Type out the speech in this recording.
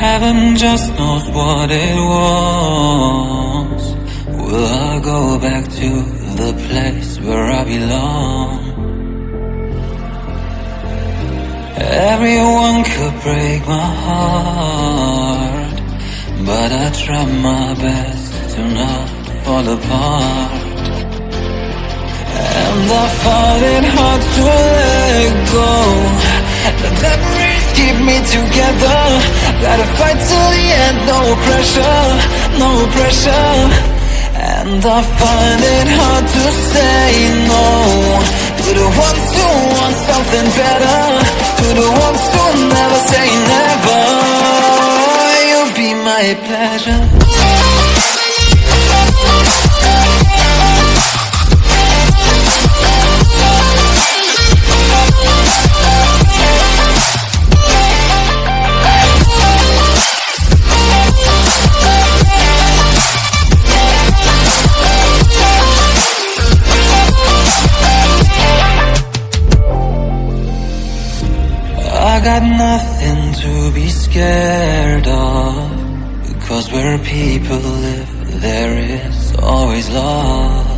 Heaven just knows what it was. Will I go back to the place where I belong? Everyone could break my heart, but I try my best to not fall apart. And I find it hard to let go. The memories keep me together. Gotta fight till the end, no pressure, no pressure. And I find it hard to say no to the ones who want something better, to the ones who never say never. You'll be my pleasure. I got nothing to be scared of, because where people live, there is always love.